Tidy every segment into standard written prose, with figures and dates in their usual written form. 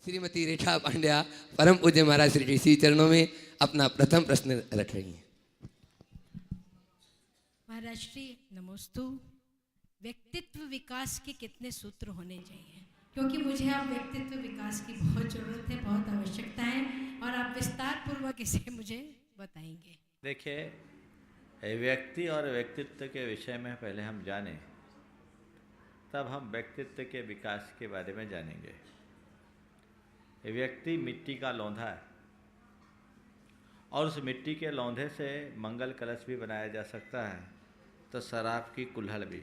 श्रीमती रेखा पांड्या परम पूज्य महाराज श्री जी श्री चरणों में अपना प्रथम प्रश्न रख रही हैं। महाराज श्री नमोस्तु। व्यक्तित्व विकास के कितने सूत्र होने चाहिए? क्योंकि मुझे अब व्यक्तित्व विकास की बहुत ज़रूरत है, बहुत आवश्यकता है, और आप विस्तार पूर्वक इसे मुझे बताएंगे। देखिए, व्यक्ति और व्यक्तित्व के विषय में पहले हम जानें, तब हम व्यक्तित्व के विकास के बारे में जानेंगे। व्यक्ति मिट्टी का लौंधा है और उस मिट्टी के लौंधे से मंगल कलश भी बनाया जा सकता है, तो शराब की कुल्हड़ भी।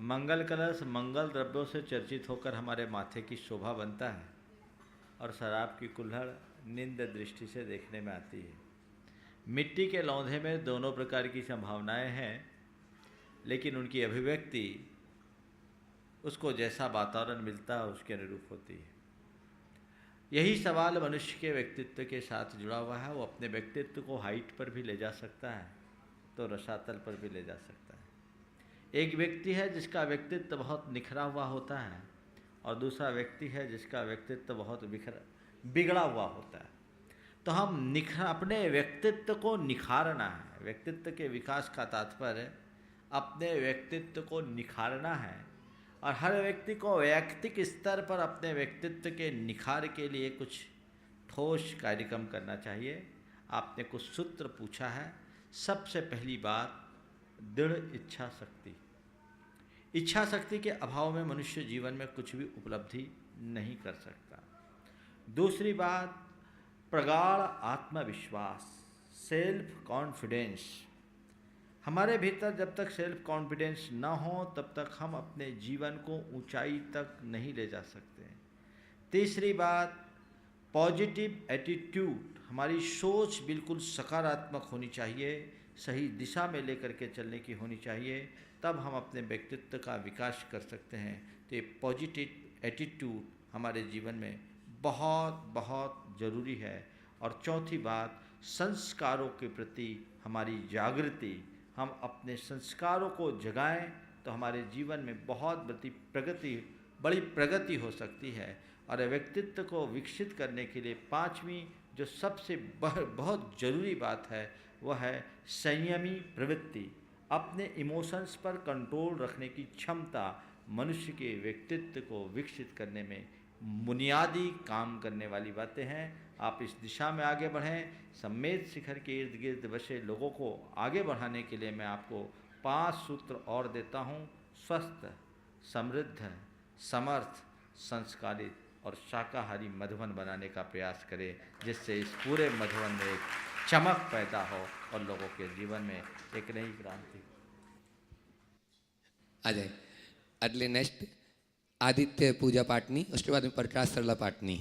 मंगल कलश मंगल द्रव्यों से चर्चित होकर हमारे माथे की शोभा बनता है और शराब की कुल्हड़ निंद दृष्टि से देखने में आती है। मिट्टी के लौंधे में दोनों प्रकार की संभावनाएं हैं, लेकिन उनकी अभिव्यक्ति उसको जैसा वातावरण मिलता है उसके अनुरूप होती है। यही सवाल मनुष्य के व्यक्तित्व के साथ जुड़ा हुआ है। वो अपने व्यक्तित्व को हाइट पर भी ले जा सकता है, तो रसातल पर भी ले जा सकता है। एक व्यक्ति है जिसका व्यक्तित्व बहुत निखरा हुआ होता है, और दूसरा व्यक्ति है जिसका व्यक्तित्व बहुत बिगड़ा हुआ होता है। तो हम अपने व्यक्तित्व को निखारना है। व्यक्तित्व के विकास का तात्पर्य अपने व्यक्तित्व को निखारना है, और हर व्यक्ति को वैयक्तिक स्तर पर अपने व्यक्तित्व के निखार के लिए कुछ ठोस कार्यक्रम करना चाहिए। आपने कुछ सूत्र पूछा है। सबसे पहली बात, दृढ़ इच्छा शक्ति। इच्छा शक्ति के अभाव में मनुष्य जीवन में कुछ भी उपलब्धि नहीं कर सकता। दूसरी बात, प्रगाढ़ आत्मविश्वास, सेल्फ कॉन्फिडेंस। हमारे भीतर जब तक सेल्फ कॉन्फिडेंस ना हो तब तक हम अपने जीवन को ऊंचाई तक नहीं ले जा सकते। तीसरी बात, पॉजिटिव एटीट्यूड। हमारी सोच बिल्कुल सकारात्मक होनी चाहिए, सही दिशा में लेकर के चलने की होनी चाहिए, तब हम अपने व्यक्तित्व का विकास कर सकते हैं। तो ये पॉजिटिव एटीट्यूड हमारे जीवन में बहुत बहुत ज़रूरी है। और चौथी बात, संस्कारों के प्रति हमारी जागृति। हम अपने संस्कारों को जगाएं तो हमारे जीवन में बहुत बड़ी प्रगति हो सकती है। और व्यक्तित्व को विकसित करने के लिए पांचवी जो सबसे बहुत ज़रूरी बात है वह है संयमी प्रवृत्ति। अपने इमोशंस पर कंट्रोल रखने की क्षमता मनुष्य के व्यक्तित्व को विकसित करने में बुनियादी काम करने वाली बातें हैं। आप इस दिशा में आगे बढ़ें। सम्मेद शिखर के इर्द गिर्द बसे लोगों को आगे बढ़ाने के लिए मैं आपको 5 सूत्र और देता हूँ। स्वस्थ, समृद्ध, समर्थ, संस्कारित और शाकाहारी मधुबन बनाने का प्रयास करें, जिससे इस पूरे मधुबन में एक चमक पैदा हो और लोगों के जीवन में एक नई क्रांति आ जाए। अगले नेक्स्ट आदित्य पूजा पाटनी, उसके बाद में प्रकाश सरला पाटनी।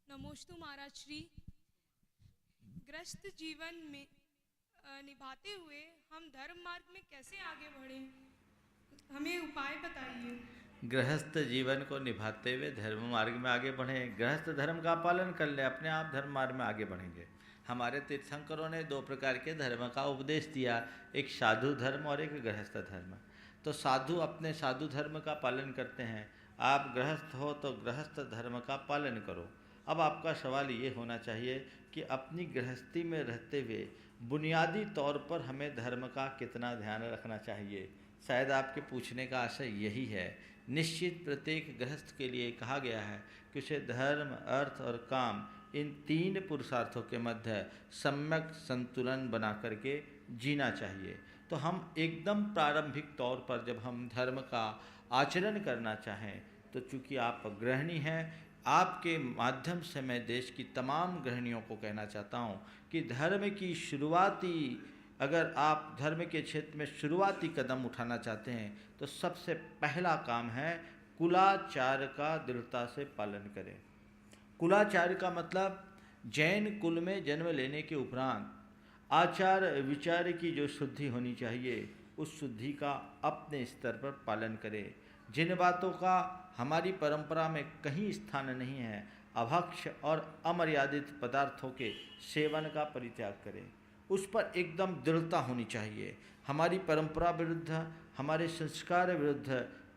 नमोस्तु महाराज श्री। ग्रस्त जीवन में निभाते हुए हम धर्म मार्ग में कैसे आगे बढ़ें, हमें उपाय बताइए। गृहस्थ जीवन को निभाते हुए धर्म मार्ग में आगे बढ़ें। गृहस्थ धर्म का पालन कर ले, अपने आप धर्म मार्ग में आगे बढ़ेंगे। हमारे तीर्थंकरों ने 2 प्रकार के धर्म का उपदेश दिया, एक साधु धर्म और एक गृहस्थ धर्म। तो साधु अपने साधु धर्म का पालन करते हैं, आप गृहस्थ हो तो गृहस्थ धर्म का पालन करो। अब आपका सवाल ये होना चाहिए कि अपनी गृहस्थी में रहते हुए बुनियादी तौर पर हमें धर्म का कितना ध्यान रखना चाहिए। शायद आपके पूछने का आशय यही है। निश्चित प्रत्येक गृहस्थ के लिए कहा गया है कि उसे धर्म, अर्थ और काम, इन 3 पुरुषार्थों के मध्य सम्यक संतुलन बना करके जीना चाहिए। तो हम एकदम प्रारंभिक तौर पर जब हम धर्म का आचरण करना चाहें, तो चूँकि आप गृहिणी हैं, आपके माध्यम से मैं देश की तमाम गृहिणियों को कहना चाहता हूँ कि धर्म की शुरुआती, अगर आप धर्म के क्षेत्र में शुरुआती कदम उठाना चाहते हैं तो सबसे पहला काम है कुलाचार का दृढ़ता से पालन करें। कुलाचार का मतलब जैन कुल में जन्म लेने के उपरांत आचार विचार की जो शुद्धि होनी चाहिए, उस शुद्धि का अपने स्तर पर पालन करें। जिन बातों का हमारी परंपरा में कहीं स्थान नहीं है, अभक्ष और अमर्यादित पदार्थों के सेवन का परित्याग करें। उस पर एकदम दृढ़ता होनी चाहिए। हमारी परंपरा विरुद्ध, हमारे संस्कार विरुद्ध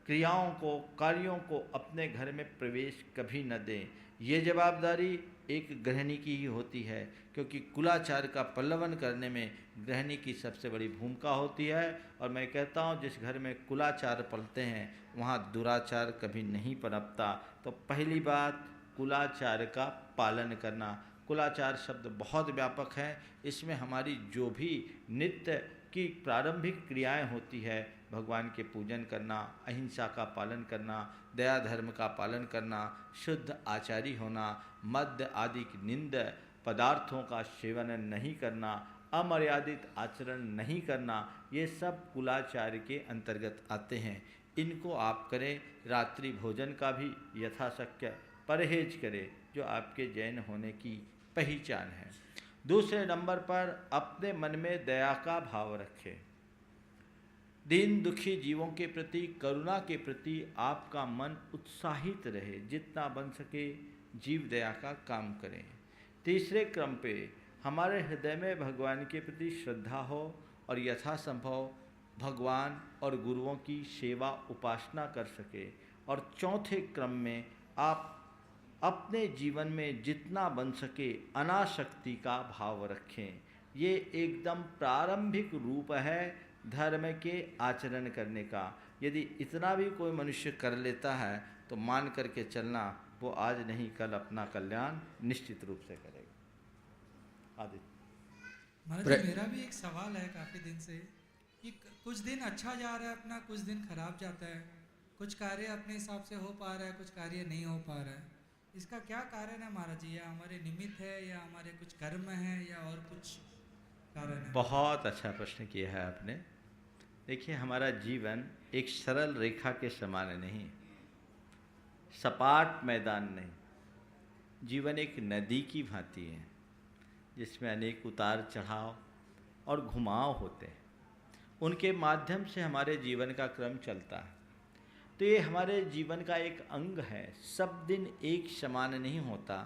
क्रियाओं को, कार्यों को अपने घर में प्रवेश कभी न दें। ये जवाबदारी एक गृहिणी की ही होती है, क्योंकि कुलाचार का पल्लवन करने में गृहिणी की सबसे बड़ी भूमिका होती है। और मैं कहता हूँ, जिस घर में कुलाचार पलते हैं वहाँ दुराचार कभी नहीं पनपता। तो पहली बात, कुलाचार का पालन करना। कुलाचार शब्द बहुत व्यापक है, इसमें हमारी जो भी नित्य की प्रारंभिक क्रियाएं होती है, भगवान के पूजन करना, अहिंसा का पालन करना, दया धर्म का पालन करना, शुद्ध आचारी होना, मद्य आदि की निंद, पदार्थों का सेवन नहीं करना, अमर्यादित आचरण नहीं करना, ये सब कुलाचार के अंतर्गत आते हैं। इनको आप करें। रात्रि भोजन का भी यथाशक्य परहेज करें, जो आपके जैन होने की पहचान है। दूसरे नंबर पर अपने मन में दया का भाव रखें। दीन दुखी जीवों के प्रति, करुणा के प्रति आपका मन उत्साहित रहे। जितना बन सके जीव दया का काम करें। तीसरे क्रम पे हमारे हृदय में भगवान के प्रति श्रद्धा हो और यथासंभव भगवान और गुरुओं की सेवा उपासना कर सके। और चौथे क्रम में आप अपने जीवन में जितना बन सके अनासक्ति का भाव रखें। ये एकदम प्रारंभिक रूप है धर्म के आचरण करने का। यदि इतना भी कोई मनुष्य कर लेता है तो मान करके चलना, वो आज नहीं कल अपना कल्याण निश्चित रूप से करेगा। आदित्य महाराज जी, मेरा भी एक सवाल है काफ़ी दिन से कि कुछ दिन अच्छा जा रहा है अपना, कुछ दिन खराब जाता है, कुछ कार्य अपने हिसाब से हो पा रहा है, कुछ कार्य नहीं हो पा रहा है। इसका क्या कारण है महाराज जी? या हमारे निमित्त है, या हमारे कुछ कर्म है, या और कुछ कारण है? बहुत अच्छा प्रश्न किया है आपने। देखिए, हमारा जीवन एक सरल रेखा के समान नहीं, सपाट मैदान नहीं। जीवन एक नदी की भांति है, जिसमें अनेक उतार चढ़ाव और घुमाव होते हैं। उनके माध्यम से हमारे जीवन का क्रम चलता है। तो ये हमारे जीवन का एक अंग है। सब दिन एक समान नहीं होता।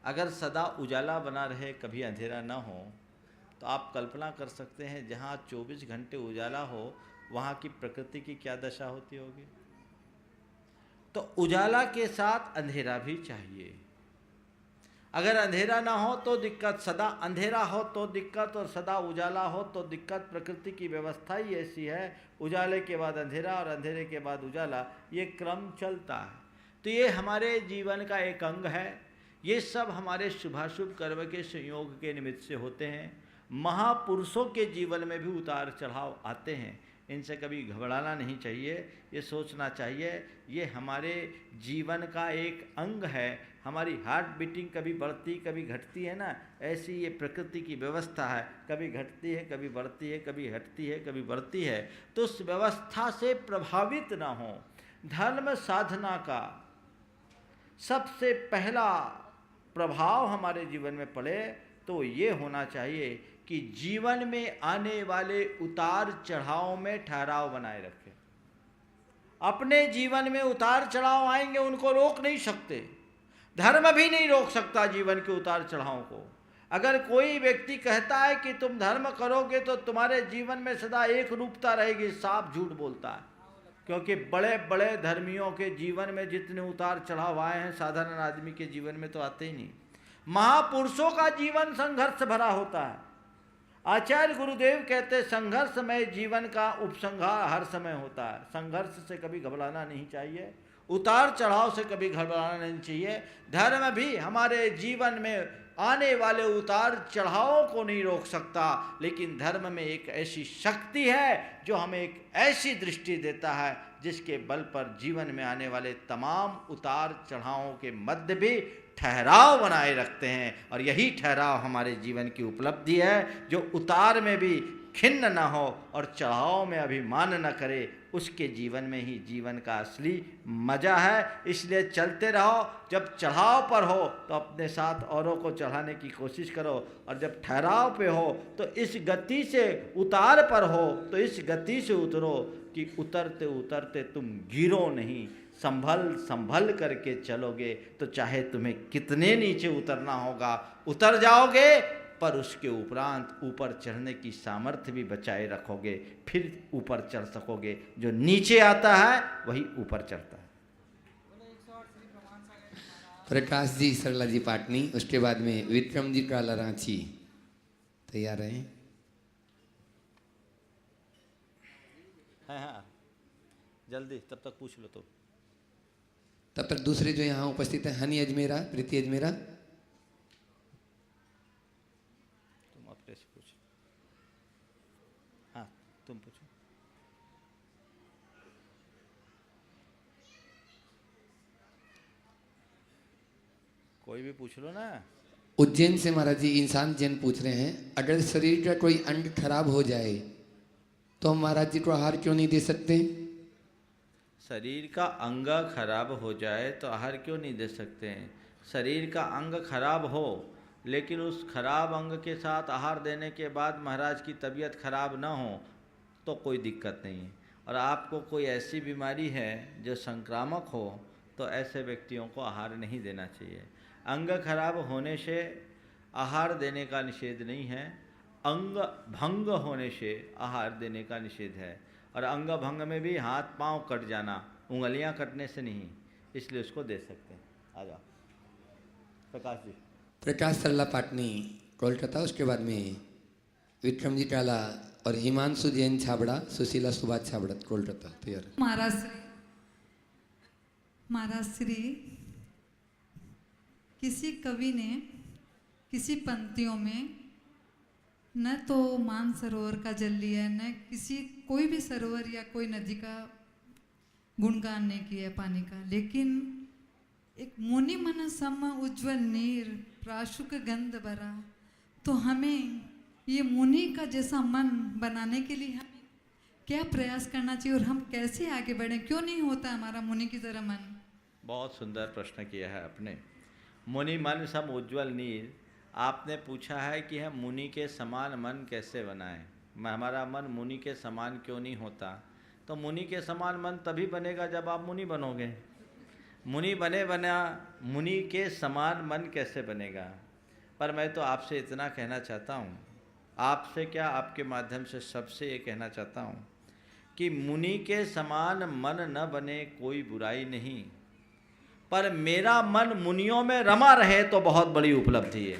अगर सदा उजाला बना रहे, कभी अंधेरा ना हो, तो आप कल्पना कर सकते हैं जहाँ 24 घंटे उजाला हो वहाँ की प्रकृति की क्या दशा होती होगी। तो उजाला के साथ अंधेरा भी चाहिए। अगर अंधेरा ना हो तो दिक्कत, सदा अंधेरा हो तो दिक्कत, और सदा उजाला हो तो दिक्कत। प्रकृति की व्यवस्था ही ऐसी है, उजाले के बाद अंधेरा और अंधेरे के बाद उजाला, ये क्रम चलता है। तो ये हमारे जीवन का एक अंग है। ये सब हमारे शुभाशुभ कर्म के संयोग के निमित्त से होते हैं। महापुरुषों के जीवन में भी उतार चढ़ाव आते हैं। इनसे कभी घबराना नहीं चाहिए, ये सोचना चाहिए ये हमारे जीवन का एक अंग है। हमारी हार्ट बीटिंग कभी बढ़ती कभी घटती है ना, ऐसी ये प्रकृति की व्यवस्था है। कभी घटती है, कभी बढ़ती है, कभी हटती है, कभी बढ़ती है। तो उस व्यवस्था से प्रभावित ना हो। धर्म साधना का सबसे पहला प्रभाव हमारे जीवन में पड़े तो ये होना चाहिए कि जीवन में आने वाले उतार चढ़ाव में ठहराव बनाए रखें। अपने जीवन में उतार चढ़ाव आएंगे, उनको रोक नहीं सकते। धर्म भी नहीं रोक सकता जीवन के उतार चढ़ाव को। अगर कोई व्यक्ति कहता है कि तुम धर्म करोगे तो तुम्हारे जीवन में सदा एक रूपता रहेगी, साफ झूठ बोलता है। क्योंकि बड़े बड़े धर्मियों के जीवन में जितने उतार चढ़ाव आए हैं, साधारण आदमी के जीवन में तो आते ही नहीं। महापुरुषों का जीवन संघर्ष भरा होता है। आचार्य गुरुदेव कहते संघर्षमय जीवन का उपसंहार हर समय होता है। संघर्ष से कभी घबराना नहीं चाहिए, उतार चढ़ाव से कभी घबराना नहीं चाहिए। धर्म भी हमारे जीवन में आने वाले उतार चढ़ावों को नहीं रोक सकता, लेकिन धर्म में एक ऐसी शक्ति है जो हमें एक ऐसी दृष्टि देता है जिसके बल पर जीवन में आने वाले तमाम उतार चढ़ावों के मध्य भी ठहराव बनाए रखते हैं। और यही ठहराव हमारे जीवन की उपलब्धि है। जो उतार में भी खिन्न न हो और चढ़ाव में अभिमान न करे, उसके जीवन में ही जीवन का असली मजा है। इसलिए चलते रहो। जब चढ़ाव पर हो तो अपने साथ औरों को चढ़ाने की कोशिश करो, और जब ठहराव पे हो तो इस गति से, उतार पर हो तो इस गति से उतरो कि उतरते उतरते तुम गिरो नहीं। संभल संभल करके चलोगे तो चाहे तुम्हें कितने नीचे उतरना होगा उतर जाओगे, पर उसके उपरांत ऊपर चढ़ने की सामर्थ्य भी बचाए रखोगे, फिर ऊपर चढ़ सकोगे। जो नीचे आता है वही ऊपर चढ़ता है। प्रकाश जी सरला जी पाटनी, उसके बाद में विक्रम जी काला रांची। तैयार हैं? हाँ, जल्दी, तब तक पूछ लो। तो तब तक दूसरे जो यहाँ उपस्थित हैं, हनी अजमेरा, प्रीति अजमेरा। तुम अपने से पूछो। हाँ, तुम पूछो। कोई भी पूछ लो ना। उज्जैन से महाराज जी इंसान जैन पूछ रहे हैं, अगर शरीर का कोई अंग खराब हो जाए तो हम महाराज जी को आहार क्यों नहीं दे सकते? शरीर का अंग खराब हो जाए तो आहार क्यों नहीं दे सकते हैं? शरीर का अंग खराब हो, लेकिन उस खराब अंग के साथ आहार देने के बाद महाराज की तबीयत खराब ना हो तो कोई दिक्कत नहीं है। और आपको कोई ऐसी बीमारी है जो संक्रामक हो तो ऐसे व्यक्तियों को आहार नहीं देना चाहिए। अंग खराब होने से आहार देने का निषेध नहीं है, अंग भंग होने से आहार देने का निषेध है। और अंग भंग में भी हाथ पांव कट जाना, उंगलियां कटने से नहीं, इसलिए उसको दे सकते हैं। आ जाओ प्रकाश जी। प्रकाश सरला पाटनी कोलकाता, उसके बाद में विक्रम जी काला और हिमांशु जैन छाबड़ा, सुशीला सुभाष छाबड़ा कोलकाता। तैयार? महाराज श्री किसी कवि ने किसी पंक्तियों में न तो मानसरोवर का जल लिया, न किसी कोई भी सरोवर या कोई नदी का गुणगान नहीं किया पानी का, लेकिन एक मुनि मन सम उज्ज्वल नीर प्राशुक गंध भरा। तो हमें ये मुनि का जैसा मन बनाने के लिए हमें क्या प्रयास करना चाहिए और हम कैसे आगे बढ़ें? क्यों नहीं होता हमारा मुनि की तरह मन? बहुत सुंदर प्रश्न किया है आपने। मुनि मन सम उज्ज्वल नीर, आपने पूछा है कि हम मुनि के समान मन कैसे बनाएं। हमारा मन मुनि के समान क्यों नहीं होता? तो मुनि के समान मन तभी बनेगा जब आप मुनि बनोगे। मुनि बने बना मुनि के समान मन कैसे बनेगा? पर मैं तो आपसे इतना कहना चाहता हूँ, आपसे क्या, आपके माध्यम से सबसे ये कहना चाहता हूँ कि मुनि के समान मन न बने कोई बुराई नहीं, पर मेरा मन मुनियों में रमा रहे तो बहुत बड़ी उपलब्धि है।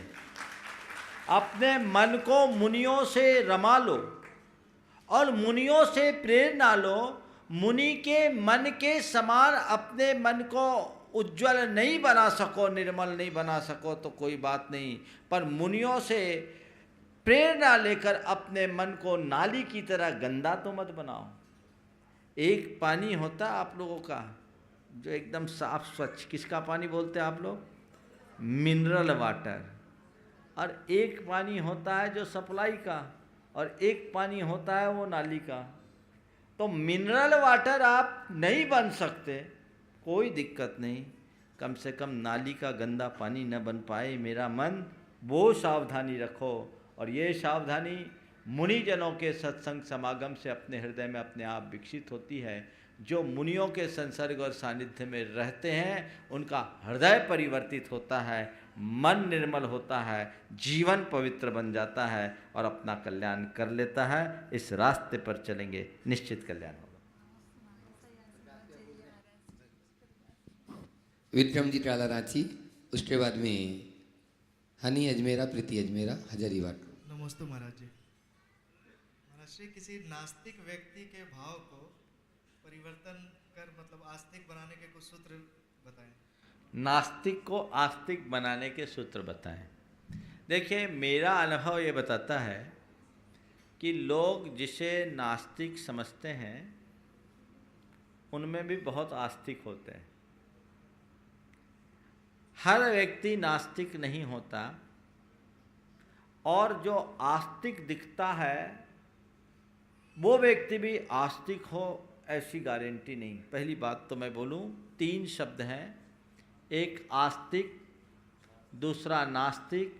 अपने मन को मुनियों से रमा लो और मुनियों से प्रेरणा लो। मुनि के मन के समान अपने मन को उज्जवल नहीं बना सको, निर्मल नहीं बना सको तो कोई बात नहीं, पर मुनियों से प्रेरणा लेकर अपने मन को नाली की तरह गंदा तो मत बनाओ। एक पानी होता है आप लोगों का जो एकदम साफ स्वच्छ, किसका पानी बोलते हैं आप लोग? Mineral water. और एक पानी होता है जो सप्लाई का, और एक पानी होता है वो नाली का। तो मिनरल वाटर आप नहीं बन सकते, कोई दिक्कत नहीं, कम से कम नाली का गंदा पानी न बन पाए मेरा मन, वो सावधानी रखो। और ये सावधानी मुनिजनों के सत्संग समागम से अपने हृदय में अपने आप विकसित होती है। जो मुनियों के संसर्ग और सानिध्य में रहते हैं उनका हृदय परिवर्तित होता है, मन निर्मल होता है, जीवन पवित्र बन जाता है और अपना कल्याण कर लेता है। इस रास्ते पर चलेंगे, निश्चित कल्याण होगा। विक्रम जी काला रांची, उसके बाद में हनी अजमेरा, प्रीति अजमेरा, हजारीबाग। नमस्ते महाराज जी। महाराज श्री किसी नास्तिक व्यक्ति के भाव को परिवर्तन कर मतलब आस्तिक बनाने के कुछ सूत्र बताएं। नास्तिक को आस्तिक बनाने के सूत्र बताएं। देखिए, मेरा अनुभव ये बताता है कि लोग जिसे नास्तिक समझते हैं उनमें भी बहुत आस्तिक होते हैं। हर व्यक्ति नास्तिक नहीं होता, और जो आस्तिक दिखता है वो व्यक्ति भी आस्तिक हो ऐसी गारंटी नहीं। पहली बात तो मैं बोलूं, 3 शब्द हैं, एक आस्तिक, दूसरा नास्तिक,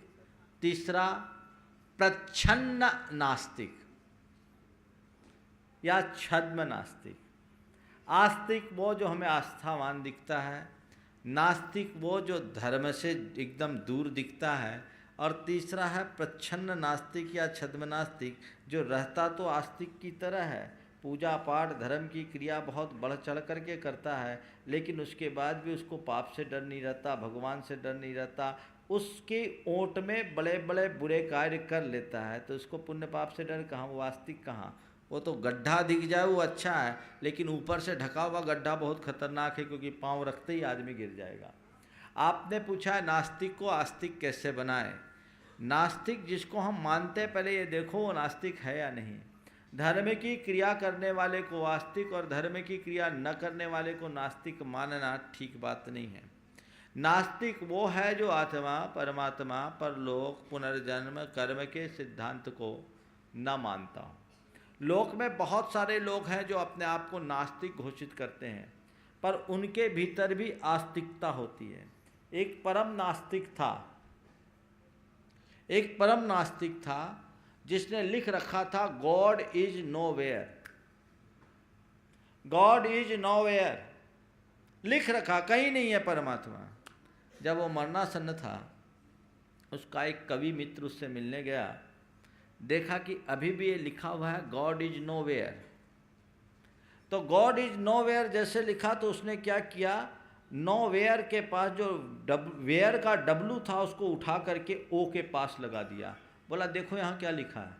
तीसरा प्रच्छन्न नास्तिक या छद्म नास्तिक। आस्तिक वो जो हमें आस्थावान दिखता है, नास्तिक वो जो धर्म से एकदम दूर दिखता है, और तीसरा है प्रच्छन्न नास्तिक या छद्म नास्तिक, जो रहता तो आस्तिक की तरह है, पूजा पाठ धर्म की क्रिया बहुत बढ़ चढ़ करके करता है, लेकिन उसके बाद भी उसको पाप से डर नहीं रहता, भगवान से डर नहीं रहता, उसके ओंट में बड़े बड़े बुरे कार्य कर लेता है, तो उसको पुण्य पाप से डर कहाँ, वो आस्तिक कहाँ। वो तो गड्ढा दिख जाए वो अच्छा है, लेकिन ऊपर से ढका हुआ गड्ढा बहुत खतरनाक है, क्योंकि पाँव रखते ही आदमी गिर जाएगा। आपने पूछा है नास्तिक को आस्तिक कैसे बनाए। नास्तिक जिसको हम मानते हैं, पहले ये देखो वो नास्तिक है या नहीं। धर्म की क्रिया करने वाले को आस्तिक और धर्म की क्रिया न करने वाले को नास्तिक मानना ठीक बात नहीं है। नास्तिक वो है जो आत्मा, परमात्मा, परलोक, पुनर्जन्म, कर्म के सिद्धांत को न मानता हो। लोक में बहुत सारे लोग हैं जो अपने आप को नास्तिक घोषित करते हैं, पर उनके भीतर भी आस्तिकता होती है। एक परम नास्तिक था जिसने लिख रखा था God is nowhere, God is nowhere लिख रखा, कहीं नहीं है परमात्मा। जब वो मरनासन्न था, उसका एक कवि मित्र उससे मिलने गया, देखा कि अभी भी ये लिखा हुआ है गॉड इज नोवेयर। तो गॉड इज नोवेयर जैसे लिखा, तो उसने क्या किया, नोवेयर के पास जो वेयर का डब्लू था उसको उठा करके ओ के पास लगा दिया। बोला देखो यहाँ क्या लिखा है।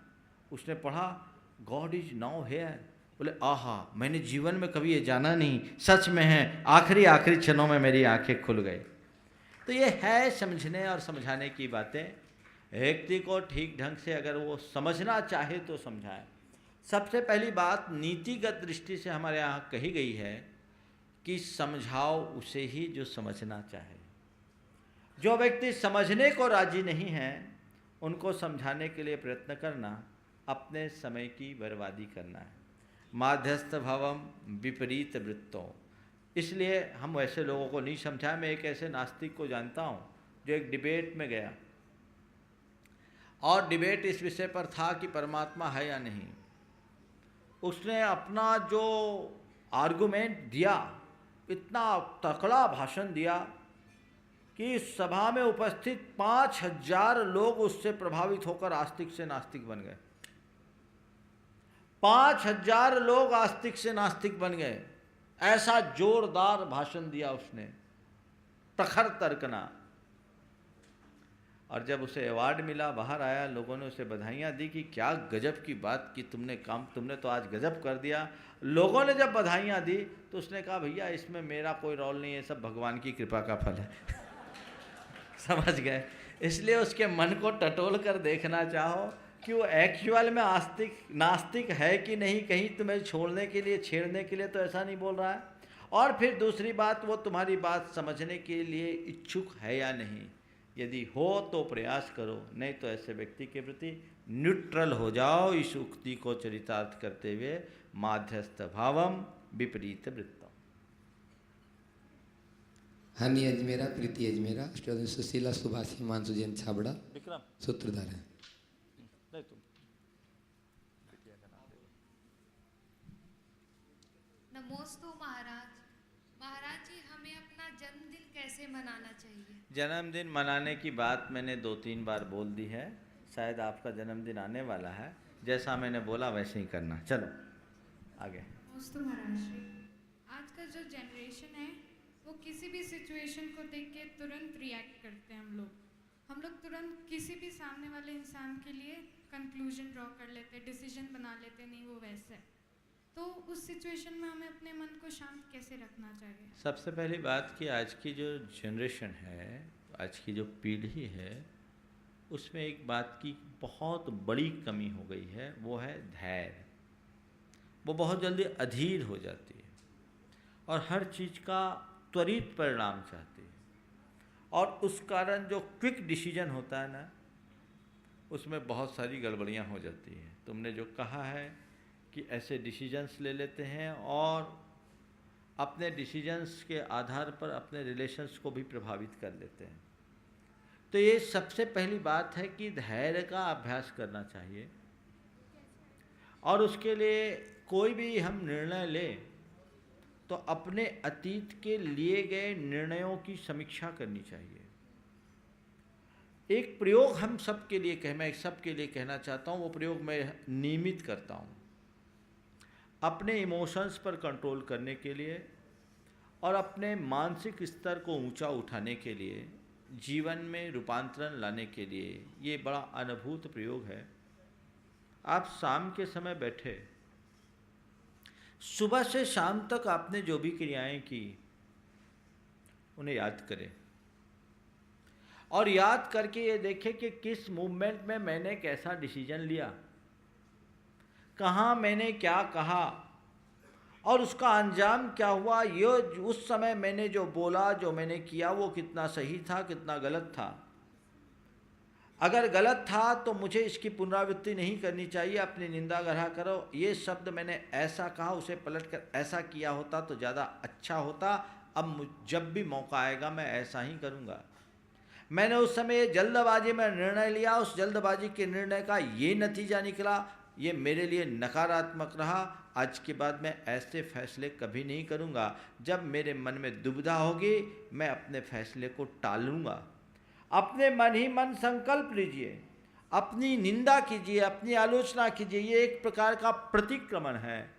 उसने पढ़ा गॉड इज नाउ हेयर। बोले आहा, मैंने जीवन में कभी ये जाना नहीं, सच में है, आखिरी क्षणों में मेरी आंखें खुल गई। तो ये है समझने और समझाने की बातें। व्यक्ति को ठीक ढंग से अगर वो समझना चाहे तो समझाए। सबसे पहली बात नीतिगत दृष्टि से हमारे यहाँ कही गई है कि समझाओ उसे ही जो समझना चाहे। जो व्यक्ति समझने को राजी नहीं है, उनको समझाने के लिए प्रयत्न करना अपने समय की बर्बादी करना है। माध्यस्थ भावम विपरीत वृत्तों। इसलिए हम वैसे लोगों को नहीं समझाए। मैं एक ऐसे नास्तिक को जानता हूँ जो एक डिबेट में गया, और डिबेट इस विषय पर था कि परमात्मा है या नहीं। उसने अपना जो आर्गुमेंट दिया, इतना तकड़ा भाषण दिया कि सभा में उपस्थित 5000 लोग उससे प्रभावित होकर आस्तिक से नास्तिक बन गए। 5000 लोग आस्तिक से नास्तिक बन गए। ऐसा जोरदार भाषण दिया उसने, प्रखर तर्कना। और जब उसे अवार्ड मिला, बाहर आया, लोगों ने उसे बधाइयाँ दी कि क्या गजब की बात की तुमने तो आज गजब कर दिया। लोगों ने जब बधाइयाँ दी तो उसने कहा भैया इसमें मेरा कोई रोल नहीं है, सब भगवान की कृपा का फल है। समझ गए। इसलिए उसके मन को टटोल कर देखना चाहो कि वो एक्चुअल में नास्तिक है कि नहीं। कहीं तुम्हें छोड़ने के लिए, छेड़ने के लिए तो ऐसा नहीं बोल रहा है। और फिर दूसरी बात, वो तुम्हारी बात समझने के लिए इच्छुक है या नहीं। यदि हो तो प्रयास करो, नहीं तो ऐसे व्यक्ति के प्रति न्यूट्रल हो जाओ। इस उक्ति को चरितार्थ करते हुए माध्यस्थ भावम विपरीत वृत्तम। हनी अजमेरा, प्रीति अजमेरा, अष्टोदय सुशीला, सुभाष, हिमांशु जैन छाबड़ा, विक्रम सूत्रधार है। नहीं तुम नमोस्तु महाराज। महाराज जी, हमें अपना जन्मदिन कैसे मनाना चाहिए? जन्मदिन मनाने की बात मैंने 2-3 बार बोल दी है। शायद आपका जन्मदिन आने वाला है, जैसा मैंने बोला वैसे ही करना। चलो आगे। नमस्ते महाराज जी। आज का जो जनरेशन है वो किसी भी सिचुएशन को देख के तुरंत रिएक्ट करते हैं। हम लोग तुरंत किसी भी सामने वाले इंसान के लिए कंक्लूजन ड्रॉ कर लेते हैं, डिसीजन बना लेते हैं, नहीं वो वैसा है। तो उस सिचुएशन में हमें अपने मन को शांत कैसे रखना चाहिए? सबसे पहली बात कि आज की जो जनरेशन है, आज की जो पीढ़ी है, उसमें एक बात की बहुत बड़ी कमी हो गई है, वो है धैर्य। वो बहुत जल्दी अधीर हो जाती है और हर चीज़ का त्वरित परिणाम चाहती है। और उस कारण जो क्विक डिसीजन होता है ना, उसमें बहुत सारी गड़बड़ियाँ हो जाती हैं। तुमने जो कहा है कि ऐसे डिसीजंस ले लेते हैं और अपने डिसीजंस के आधार पर अपने रिलेशंस को भी प्रभावित कर लेते हैं। तो ये सबसे पहली बात है कि धैर्य का अभ्यास करना चाहिए। और उसके लिए कोई भी हम निर्णय लें तो अपने अतीत के लिए गए निर्णयों की समीक्षा करनी चाहिए। एक प्रयोग हम सबके लिए मैं सबके लिए कहना चाहता हूँ, वो प्रयोग मैं नियमित करता हूँ अपने इमोशंस पर कंट्रोल करने के लिए और अपने मानसिक स्तर को ऊंचा उठाने के लिए, जीवन में रूपांतरण लाने के लिए। ये बड़ा अद्भुत प्रयोग है। आप शाम के समय बैठे, सुबह से शाम तक आपने जो भी क्रियाएं की उन्हें याद करें और याद करके ये देखें कि किस मूवमेंट में मैंने कैसा डिसीजन लिया, कहाँ मैंने क्या कहा और उसका अंजाम क्या हुआ। ये उस समय मैंने जो बोला, जो मैंने किया, वो कितना सही था, कितना गलत था। अगर गलत था तो मुझे इसकी पुनरावृत्ति नहीं करनी चाहिए, अपनी निंदा ग्रह करो। ये शब्द मैंने ऐसा कहा, उसे पलटकर ऐसा किया होता तो ज़्यादा अच्छा होता। अब जब भी मौका आएगा मैं ऐसा ही करूँगा। मैंने उस समय जल्दबाजी में निर्णय लिया, उस जल्दबाजी के निर्णय का ये नतीजा निकला, ये मेरे लिए नकारात्मक रहा। आज के बाद मैं ऐसे फैसले कभी नहीं करूँगा। जब मेरे मन में दुविधा होगी मैं अपने फैसले को टालूँगा। अपने मन ही मन संकल्प लीजिए, अपनी निंदा कीजिए, अपनी आलोचना कीजिए। ये एक प्रकार का प्रतिक्रमण है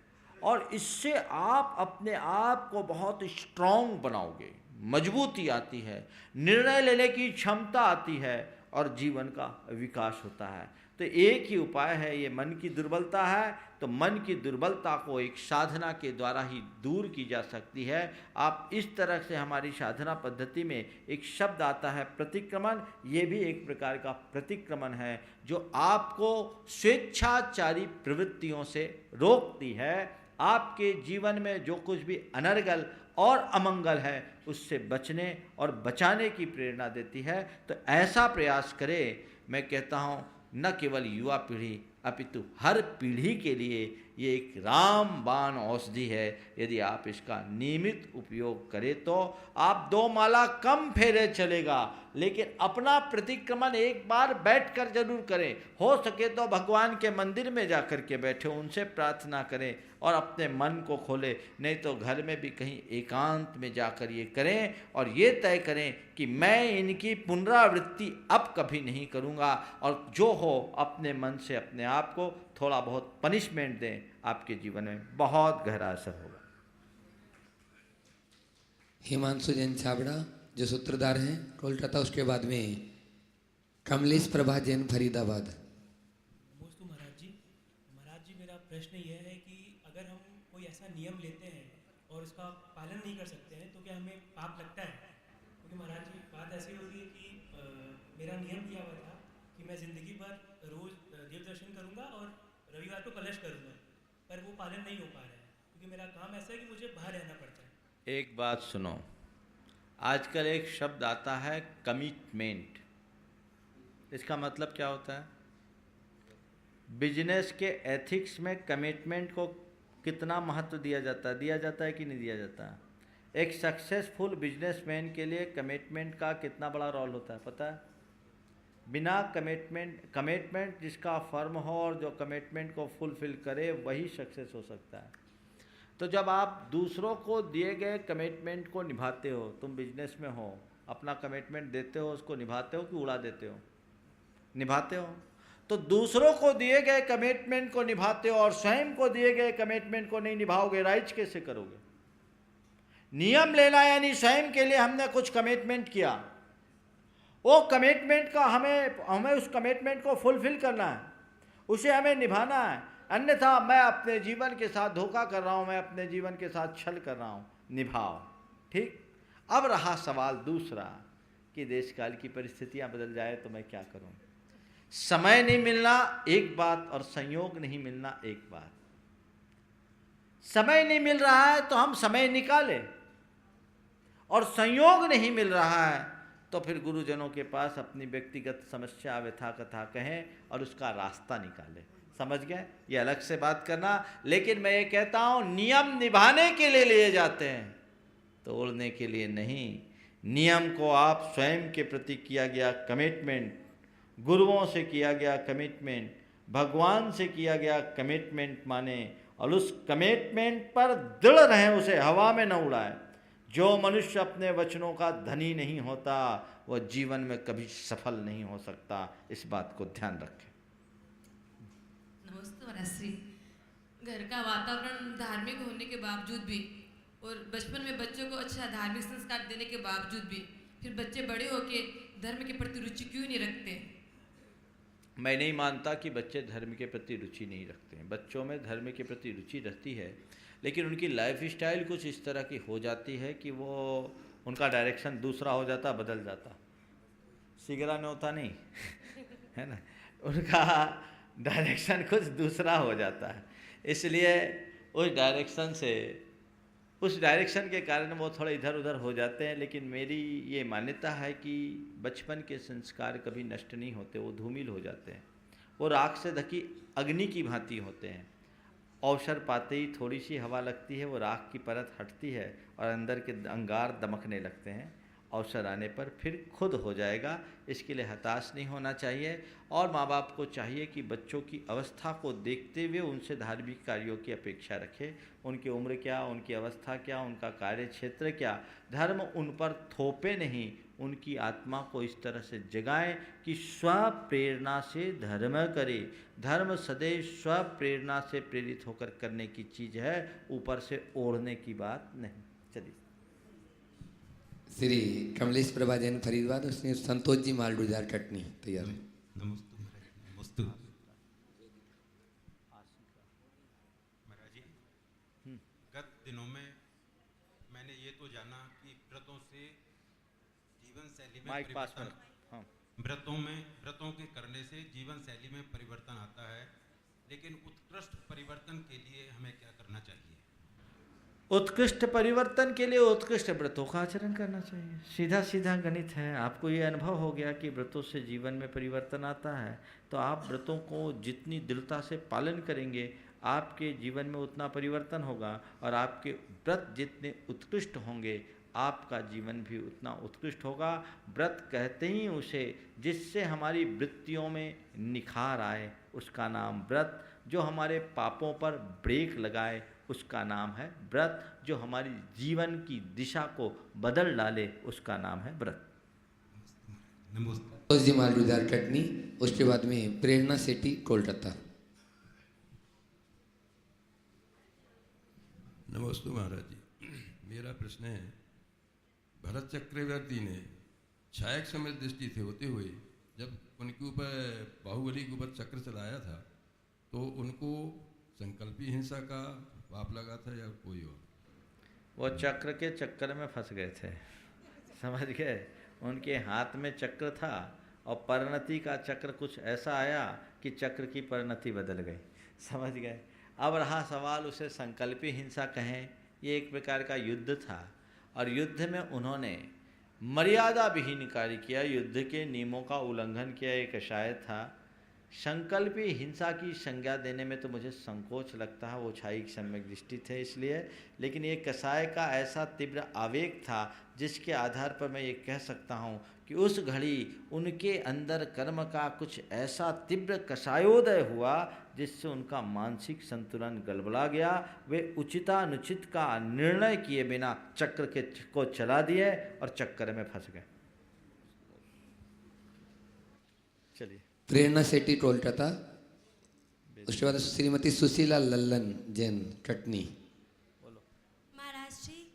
और इससे आप अपने आप को बहुत स्ट्रॉन्ग बनाओगे, मजबूती आती है, निर्णय लेने की क्षमता आती है और जीवन का विकास होता है। तो एक ही उपाय है, ये मन की दुर्बलता है तो मन की दुर्बलता को एक साधना के द्वारा ही दूर की जा सकती है। आप इस तरह से, हमारी साधना पद्धति में एक शब्द आता है प्रतिक्रमण। ये भी एक प्रकार का प्रतिक्रमण है जो आपको स्वेच्छाचारी प्रवृत्तियों से रोकती है। आपके जीवन में जो कुछ भी अनर्गल और अमंगल है उससे बचने और बचाने की प्रेरणा देती है। तो ऐसा प्रयास करें। मैं कहता हूँ न केवल युवा पीढ़ी अपितु हर पीढ़ी के लिए ये एक रामबाण औषधि है। यदि आप इसका नियमित उपयोग करें तो आप 2 माला कम फेरे चलेगा, लेकिन अपना प्रतिक्रमण एक बार बैठकर जरूर करें। हो सके तो भगवान के मंदिर में जाकर के बैठे, उनसे प्रार्थना करें और अपने मन को खोलें। नहीं तो घर में भी कहीं एकांत में जाकर ये करें और ये तय करें कि मैं इनकी पुनरावृत्ति अब कभी नहीं करूँगा। और जो हो अपने मन से अपने आप को थोड़ा बहुत पनिशमेंट दें, आपके जीवन में बहुत गहरा असर होगा। हिमांशु जैन छाबड़ा जो सूत्रधार हैं कोलकाता, उसके बाद में कमलेश प्रभा जैन फरीदाबाद। नमस्ते महाराज जी, मेरा प्रश्न यह है कि अगर हम कोई ऐसा नियम लेते हैं और उसका पालन नहीं कर सकते हैं तो क्या हमें पाप लगता है? क्योंकि महाराज जी बात ऐसी हो रही है कि मेरा नियम दिया हुआ था कि मैं ज़िंदगी भर रोज़ देव दर्शन करूँगा और रविवार को कलश करूँगा, पर वो पालन नहीं हो पा रहा है क्योंकि मेरा काम ऐसा है कि मुझे बाहर रहना पड़ता है। एक बात सुनो, आजकल एक शब्द आता है कमिटमेंट। इसका मतलब क्या होता है? बिजनेस के एथिक्स में कमिटमेंट को कितना महत्व दिया जाता है कि नहीं दिया जाता? एक सक्सेसफुल बिजनेसमैन के लिए कमिटमेंट का कितना बड़ा रोल होता है पता है? बिना कमिटमेंट जिसका फर्म हो और जो कमिटमेंट को फुलफिल करे वही सक्सेस हो सकता है। तो जब आप दूसरों को दिए गए कमिटमेंट को निभाते हो, तुम बिजनेस में हो, अपना कमिटमेंट देते हो, उसको निभाते हो कि उड़ा देते हो? निभाते हो। तो दूसरों को दिए गए कमिटमेंट को निभाते हो और स्वयं को दिए गए कमिटमेंट को नहीं निभाओगे, राइज कैसे करोगे? नियम लेना यानी स्वयं के लिए हमने कुछ कमिटमेंट किया, वो कमिटमेंट का हमें उस कमिटमेंट को फुलफिल करना है, उसे हमें निभाना है। अन्यथा मैं अपने जीवन के साथ धोखा कर रहा हूँ, मैं अपने जीवन के साथ छल कर रहा हूँ। निभाओ, ठीक। अब रहा सवाल दूसरा कि देश काल की परिस्थितियाँ बदल जाए तो मैं क्या करूँ? समय नहीं मिलना एक बात और संयोग नहीं मिलना एक बात। समय नहीं मिल रहा है तो हम समय निकालें, और संयोग नहीं मिल रहा है तो फिर गुरुजनों के पास अपनी व्यक्तिगत समस्या व्यथा कथा कहें और उसका रास्ता निकालें। समझ गए? ये अलग से बात करना। लेकिन मैं ये कहता हूँ, नियम निभाने के लिए लिए जाते हैं, तोड़ने के लिए नहीं। नियम को आप स्वयं के प्रति किया गया कमिटमेंट, गुरुओं से किया गया कमिटमेंट, भगवान से किया गया कमिटमेंट माने और उस कमिटमेंट पर दृढ़ रहें, उसे हवा में न उड़ाएं। जो मनुष्य अपने वचनों का धनी नहीं होता वह जीवन में कभी सफल नहीं हो सकता। इस बात को ध्यान रखें। नमस्ते महाराज। घर का वातावरण धार्मिक होने के बावजूद भी और बचपन में बच्चों को अच्छा धार्मिक संस्कार देने के बावजूद भी फिर बच्चे बड़े होके धर्म के प्रति रुचि क्यों नहीं रखते? मैं नहीं मानता कि बच्चे धर्म के प्रति रुचि नहीं रखते हैं। बच्चों में धर्म के प्रति रुचि रहती है, लेकिन उनकी लाइफ स्टाइल कुछ इस तरह की हो जाती है कि वो उनका डायरेक्शन दूसरा हो जाता, बदल जाता। सिगरा ने होता नहीं है ना, उनका डायरेक्शन कुछ दूसरा हो जाता है। इसलिए उस डायरेक्शन के कारण वो थोड़ा इधर उधर हो जाते हैं। लेकिन मेरी ये मान्यता है कि बचपन के संस्कार कभी नष्ट नहीं होते, वो धूमिल हो जाते हैं। वो राख से ढकी अग्नि की भांति होते हैं। अवसर पाते ही थोड़ी सी हवा लगती है, वो राख की परत हटती है और अंदर के अंगार दमकने लगते हैं। अवसर आने पर फिर खुद हो जाएगा। इसके लिए हताश नहीं होना चाहिए और माँ बाप को चाहिए कि बच्चों की अवस्था को देखते हुए उनसे धार्मिक कार्यों की अपेक्षा रखें। उनकी उम्र क्या, उनकी अवस्था क्या, उनका कार्य क्षेत्र क्या, धर्म उन पर थोपे नहीं, उनकी आत्मा को इस तरह से जगाएं कि स्व प्रेरणा से धर्म करे। धर्म सदैव स्व प्रेरणा से प्रेरित होकर करने की चीज़ है, ऊपर से ओढ़ने की बात नहीं। चलिए। श्री कमलेश प्रभा जैन फरीदाबाद, उसने संतोष जी मालडूजार कटनी तैयार है। नमस्ते महाराज जी। गत दिनों में मैंने ये तो जाना कि व्रतों से जीवन शैली में व्रतों के करने से जीवन शैली में परिवर्तन आता है, लेकिन उत्कृष्ट परिवर्तन के लिए हमें क्या करना चाहिए? उत्कृष्ट परिवर्तन के लिए उत्कृष्ट व्रतों का आचरण करना चाहिए। सीधा सीधा गणित है। आपको ये अनुभव हो गया कि व्रतों से जीवन में परिवर्तन आता है, तो आप व्रतों को जितनी दृढ़ता से पालन करेंगे आपके जीवन में उतना परिवर्तन होगा, और आपके व्रत जितने उत्कृष्ट होंगे आपका जीवन भी उतना उत्कृष्ट होगा। व्रत कहते ही उसे जिससे हमारी वृत्तियों में निखार आए उसका नाम व्रत। जो हमारे पापों पर ब्रेक लगाए उसका नाम है व्रत। जो हमारी जीवन की दिशा को बदल डाले उसका नाम है व्रत। संतोष जी मालडूजार कटनी, उसके बाद में प्रेरणा सेठी कोलकाता। नमस्ते महाराज जी। मेरा प्रश्न है, भरत चक्रवर्ती ने छायक समय दृष्टि थे होते हुए जब उनके ऊपर बाहुबली के ऊपर चक्र चलाया था तो उनको संकल्पी हिंसा का पाप लगा था या कोई और? वो चक्र के चक्कर में फंस गए थे, समझ गए। उनके हाथ में चक्र था और परिणति का चक्र कुछ ऐसा आया कि चक्र की परिणति बदल गई, समझ गए। अब रहा सवाल उसे संकल्पी हिंसा कहें, ये एक प्रकार का युद्ध था और युद्ध में उन्होंने मर्यादा विहीन कार्य किया, युद्ध के नियमों का उल्लंघन किया, एक कषाय था। संकल्पी हिंसा की संज्ञा देने में तो मुझे संकोच लगता है, वो छायिक सम्यक दृष्टि थे इसलिए। लेकिन ये कसाय का ऐसा तीव्र आवेग था जिसके आधार पर मैं ये कह सकता हूँ कि उस घड़ी उनके अंदर कर्म का कुछ ऐसा तीव्र कषायोदय हुआ जिससे उनका मानसिक संतुलन गड़बड़ा गया। वे उचितानुचित का निर्णय किए बिना चक्र को चला दिए और चक्कर में फंस गए। चलिए। प्रेरणा सेठी कोलकाता, उसके बाद श्रीमती सुशीला लल्लन जैन कटनी। महाराज जी,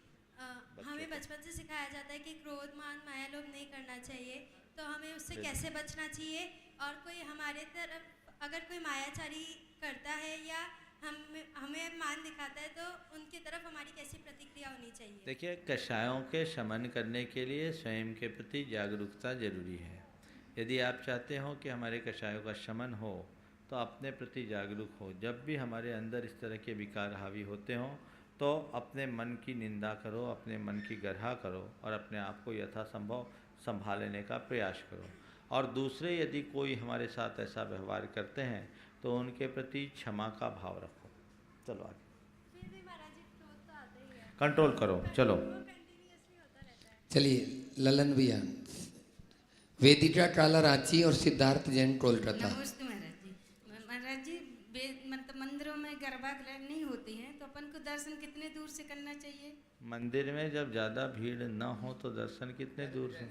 हमें बचपन से सिखाया जाता है कि क्रोध मान माया लोभ नहीं करना चाहिए, तो हमें उससे कैसे बचना चाहिए? और कोई हमारे तरफ अगर कोई मायाचारी करता है या हमें मान दिखाता है तो उनकी तरफ हमारी कैसी प्रतिक्रिया होनी चाहिए? देखिए, कषायों के शमन करने के लिए स्वयं के प्रति जागरूकता जरूरी है। यदि आप चाहते हो कि हमारे कषायों का शमन हो तो अपने प्रति जागरूक हो। जब भी हमारे अंदर इस तरह के विकार हावी होते हों तो अपने मन की निंदा करो, अपने मन की गर्हा करो और अपने आप को यथासंभव संभालने का प्रयास करो। और दूसरे यदि कोई हमारे साथ ऐसा व्यवहार करते हैं तो उनके प्रति क्षमा का भाव रखो। चलो आगे, कंट्रोल करो। चलो चलिए, ललन भैया, वेदिका काला रांची और सिद्धार्थ जैन कोलकाता। नमस्ते महाराज जी। महाराज जी, मतलब मंदिरों में गर्भागृह नहीं होती हैं तो अपन को दर्शन कितने दूर से करना चाहिए? मंदिर में जब ज़्यादा भीड़ न हो तो दर्शन कितने दूर से?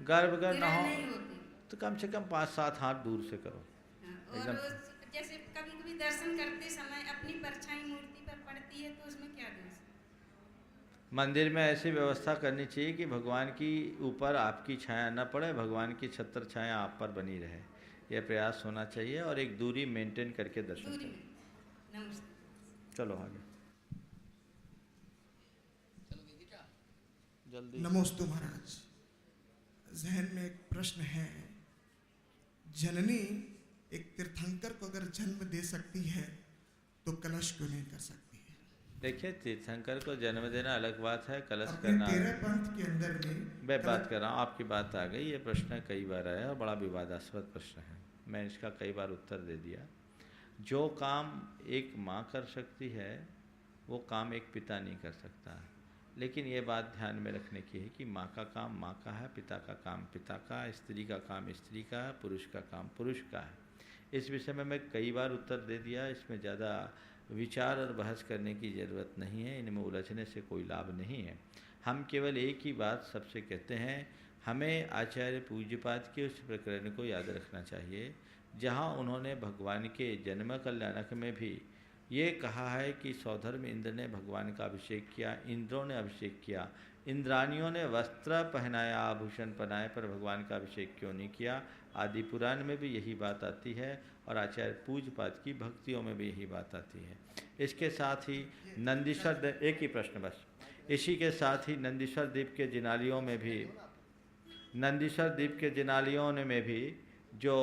गर्भगृह न हो नहीं होती तो कम से कम 5-7 हाथ दूर से करो। और जैसे कभी कभी दर्शन करते समय अपनी परछाई मूर्ति पर पड़ती है तो उसमें क्या दोष? मंदिर में ऐसी व्यवस्था करनी चाहिए कि भगवान की ऊपर आपकी छाया न पड़े, भगवान की छत्र छाया आप पर बनी रहे, यह प्रयास होना चाहिए और एक दूरी मेंटेन करके दर्शन करें। चलो आगे जल्दी। नमोस्तु महाराज, जहन में एक प्रश्न है। जननी एक तीर्थंकर को अगर जन्म दे सकती है तो कलश क्यों नहीं कर सकती है? देखिए, तीर्थंकर को जन्म देना अलग बात है, कलश अपने करना 13 पंथ के अंदर में मैं बात कर रहा हूँ, आपकी बात आ गई। ये प्रश्न कई बार आया और बड़ा विवादास्पद प्रश्न है, मैं इसका कई बार उत्तर दे दिया। जो काम एक माँ कर सकती है वो काम एक पिता नहीं कर सकता है। लेकिन ये बात ध्यान में रखने की है कि माँ का काम माँ का है, पिता का काम पिता का, स्त्री का काम स्त्री का है, पुरुष का काम पुरुष का है। इस विषय में मैं कई बार उत्तर दे दिया, इसमें ज़्यादा विचार और बहस करने की ज़रूरत नहीं है, इनमें उलझने से कोई लाभ नहीं है। हम केवल एक ही बात सबसे कहते हैं, हमें आचार्य पूज्यपाद के उस प्रकरण को याद रखना चाहिए जहाँ उन्होंने भगवान के जन्म कल्याणक में भी ये कहा है कि सौधर्म इंद्र ने भगवान का अभिषेक किया, इंद्रों ने अभिषेक किया, इंद्रानियों ने वस्त्र पहनाया, आभूषण पहनाए, पर भगवान का अभिषेक क्यों नहीं किया। आदि पुराण में भी यही बात आती है और आचार्य पूज्यपाद की भक्तियों में भी यही बात आती है। इसके साथ ही नंदीश्वर, एक ही प्रश्न बस, इसी के साथ ही नंदीश्वर द्वीप के जिनालियों में भी, नंदीश्वर द्वीप के जिनालियों में भी जो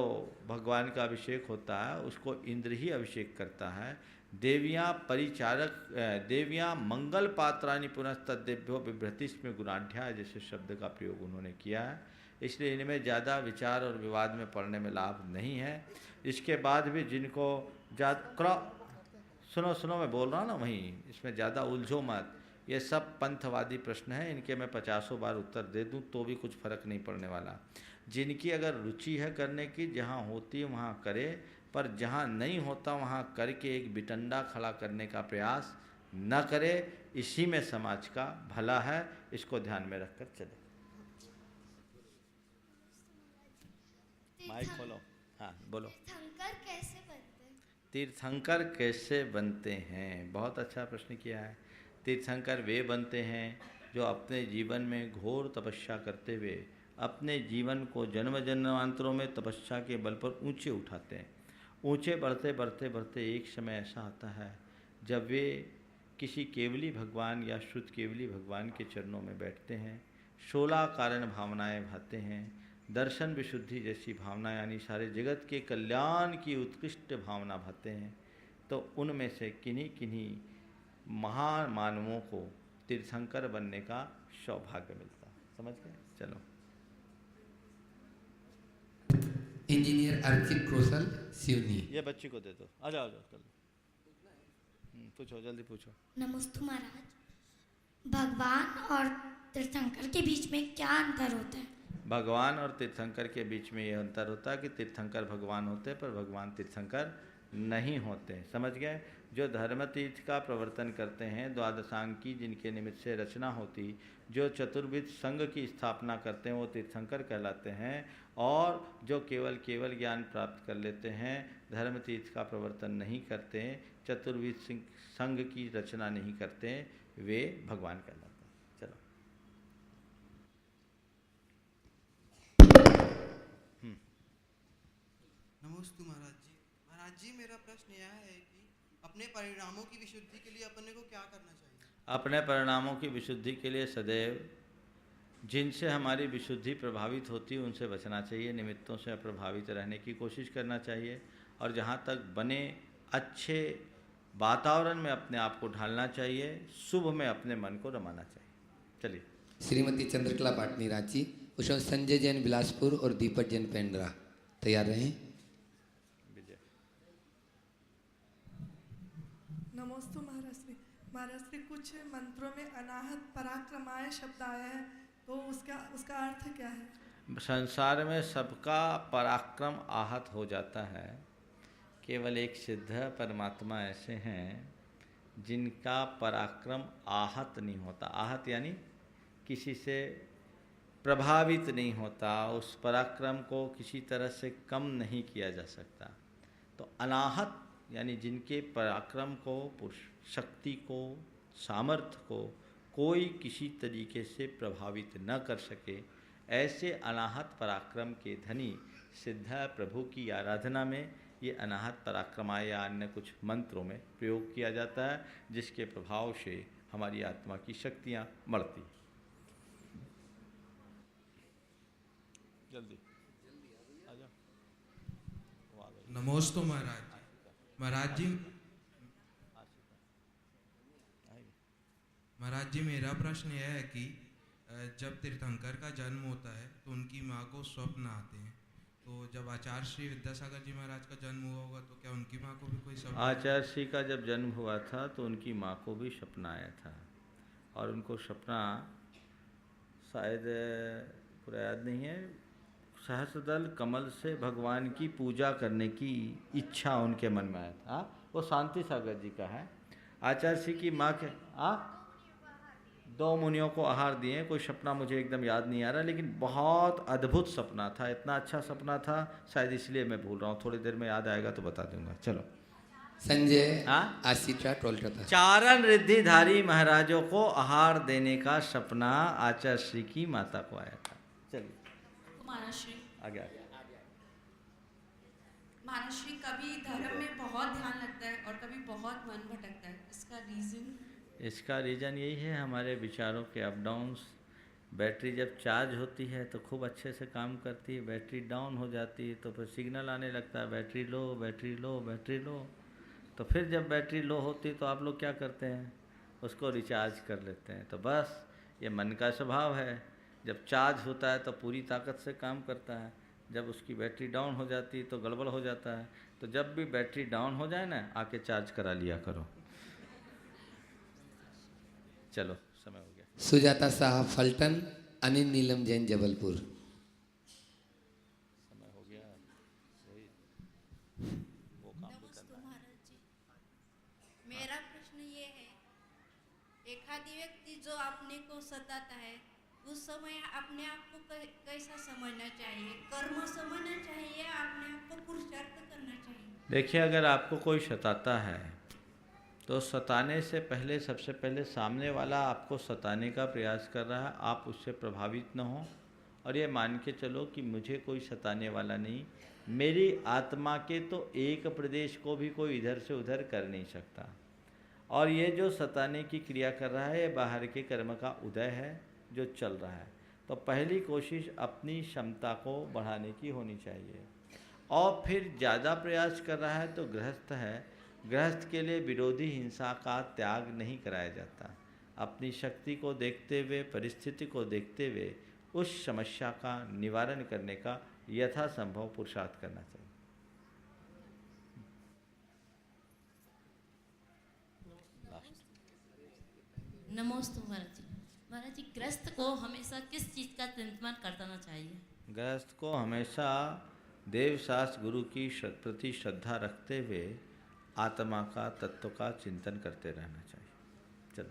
भगवान का अभिषेक होता है उसको इंद्र ही अभिषेक करता है। देवियाँ परिचारक, देवियाँ मंगल पात्राणि पुनस्तद्देभ्यो बिभ्रतिस्म गुणाढ्या जैसे शब्द का प्रयोग उन्होंने किया है, इसलिए इनमें ज़्यादा विचार और विवाद में पड़ने में लाभ नहीं है। इसके बाद भी जिनको सुनो मैं बोल रहा हूँ ना, वहीं इसमें ज़्यादा उलझो मत। ये सब पंथवादी प्रश्न हैं, इनके मैं 50 बार उत्तर दे दूँ तो भी कुछ फर्क नहीं पड़ने वाला। जिनकी अगर रुचि है करने की, जहाँ होती है वहाँ करे, पर जहाँ नहीं होता वहाँ करके एक बिटंडा खड़ा करने का प्रयास न करे, इसी में समाज का भला है, इसको ध्यान में रखकर चले। माइक खोलो, हाँ बोलो। तीर्थंकर कैसे बनते हैं? तीर्थंकर कैसे बनते हैं, बहुत अच्छा प्रश्न किया है। तीर्थंकर वे बनते हैं जो अपने जीवन में घोर तपस्या करते हुए अपने जीवन को जन्म जन्मांतरों में तपस्या के बल पर ऊंचे उठाते हैं। ऊंचे बढ़ते बढ़ते बढ़ते एक समय ऐसा आता है जब वे किसी केवली भगवान या शुद्ध केवली भगवान के चरणों में बैठते हैं, 16 कारण भावनाएं भाते हैं, दर्शन विशुद्धि जैसी भावना यानी सारे जगत के कल्याण की उत्कृष्ट भावना भाते हैं। तो उनमें से किन्हीं किन्हीं महान मानवों को तीर्थंकर बनने का सौभाग्य मिलता है। समझ गए? चलो। इंजीनियर अर्चित क्रोसल, सिवनी। ये बच्ची को दे दो, आ जाओ कल। पूछो, जल्दी पूछो। नमस्ते महाराज, भगवान और तीर्थंकर के बीच में क्या अंतर होता है? भगवान और तीर्थंकर के बीच में यह अंतर होता है कि तीर्थंकर भगवान होते हैं पर भगवान तीर्थंकर नहीं होते। समझ गए? जो धर्म तीर्थ का प्रवर्तन करते हैं, द्वादशांग की जिनके निमित्त से रचना होती, जो चतुर्विध संघ की स्थापना करते हैं वो तीर्थंकर कहलाते हैं। और जो केवल ज्ञान प्राप्त कर लेते हैं, धर्म तीर्थ का प्रवर्तन नहीं करते, चतुर्विध संघ की रचना नहीं करते, वे भगवान कहलाते हैं। चलो। नमस्ते महाराज जी। महाराज जी, मेरा प्रश्न यह है कि अपने परिणामों की विशुद्धि के लिए अपने को क्या करना चाहिए? अपने परिणामों की विशुद्धि के लिए सदैव जिनसे हमारी विशुद्धि प्रभावित होती है उनसे बचना चाहिए, निमित्तों से अप्रभावित रहने की कोशिश करना चाहिए और जहाँ तक बने अच्छे वातावरण में अपने आप को ढालना चाहिए, शुभ में अपने मन को रमाना चाहिए। चलिए। श्रीमती चंद्रकला पाटनी रांची, उसमें संजय जैन बिलासपुर और दीपक जैन पेंड्रा। तैयार रहें। नमस्ते महाराज श्री। महाराज श्री, कुछ मंत्रों में अनाहत पराक्रमाय शब्द आया है, तो उसका अर्थ क्या है? संसार में सबका पराक्रम आहत हो जाता है, केवल एक सिद्ध परमात्मा ऐसे हैं जिनका पराक्रम आहत नहीं होता, आहत यानी किसी से प्रभावित नहीं होता, उस पराक्रम को किसी तरह से कम नहीं किया जा सकता। तो अनाहत यानी जिनके पराक्रम को, शक्ति को, सामर्थ्य को कोई किसी तरीके से प्रभावित न कर सके, ऐसे अनाहत पराक्रम के धनी सिद्ध प्रभु की आराधना में ये अनाहत पराक्रमाय या अन्य कुछ मंत्रों में प्रयोग किया जाता है, जिसके प्रभाव से हमारी आत्मा की शक्तियाँ बढ़ती। जल्दी आ जाओ। नमोस्तु महाराज। महाराज जी मेरा प्रश्न यह है कि जब तीर्थंकर का जन्म होता है तो उनकी माँ को स्वप्न आते हैं, तो जब आचार्य श्री विद्यासागर जी महाराज का जन्म हुआ होगा तो क्या उनकी माँ को भी कोई स्वप्न? आचार्य श्री का जब जन्म हुआ था तो उनकी माँ को भी सपना आया था, और उनको सपना शायद पूरा याद नहीं है, सहस्रदल कमल से भगवान की पूजा करने की इच्छा उनके मन में आया था। वो शांति सागर जी का है। आचार्य श्री की माँ के 2 मुनियों को आहार दिए, कोई सपना मुझे एकदम याद नहीं आ रहा, लेकिन बहुत अद्भुत सपना था, इतना अच्छा सपना था, शायद इसलिए मैं भूल रहा हूँ, थोड़ी देर में याद आएगा तो बता दूंगा। चलो। संजय आसिटा टोलता। चारण रिद्धिधारी महाराजों को आहार देने का सपना आचार्य श्री की माता को आया था। चलिए महाराष्ट्री आगे। महाराष्ट्री कभी धर्म में बहुत ध्यान लगता है और कभी बहुत मन भटकता है, इसका रीज़न? इसका रीज़न यही है हमारे विचारों के अप डाउन्स। बैटरी जब चार्ज होती है तो खूब अच्छे से काम करती है, बैटरी डाउन हो जाती है तो फिर सिग्नल आने लगता है battery low, battery low, battery low. तो फिर जब बैटरी लो होती है तो आप लोग क्या करते हैं, उसको रिचार्ज कर लेते हैं। तो बस ये मन का स्वभाव है, जब चार्ज होता है तो पूरी ताकत से काम करता है, जब उसकी बैटरी डाउन हो जाती है तो गड़बड़ हो जाता है। तो जब भी बैटरी डाउन हो जाए ना, आके चार्ज करा लिया करो। चलो समय हो गया। सुजाता साहब फल्टन, अनिल नीलम जैन जबलपुर। समय हो गया, वही वो काम भी करना है। महाराज जी, मेरा प्रश्न ये है, एखादी व्यक्ति जो अपने को सताता है उस समय अपने आप को कैसा समझना चाहिए? कर्म समझना चाहिए, अपने आप को पुरुषार्थ करना चाहिए? देखिए, अगर आपको कोई सताता है तो सताने से पहले सबसे पहले सामने वाला आपको सताने का प्रयास कर रहा है, आप उससे प्रभावित न हो और ये मान के चलो कि मुझे कोई सताने वाला नहीं, मेरी आत्मा के तो एक प्रदेश को भी कोई इधर से उधर कर नहीं सकता, और ये जो सताने की क्रिया कर रहा है ये बाहर के कर्म का उदय है जो चल रहा है। तो पहली कोशिश अपनी क्षमता को बढ़ाने की होनी चाहिए। और फिर ज़्यादा प्रयास कर रहा है तो गृहस्थ है, गृहस्थ के लिए विरोधी हिंसा का त्याग नहीं कराया जाता। अपनी शक्ति को देखते हुए, परिस्थिति को देखते हुए उस समस्या का निवारण करने का यथासंभव पुरुषार्थ करना चाहिए। नमोस्तु महाराज जी। महाराज जी, गृहस्थ को हमेशा किस चीज़ का चिंतन करना चाहिए? गृहस्थ को हमेशा देवशास्त्र गुरु की प्रति श्रद्धा रखते हुए आत्मा का, तत्व का चिंतन करते रहना चाहिए। चलो,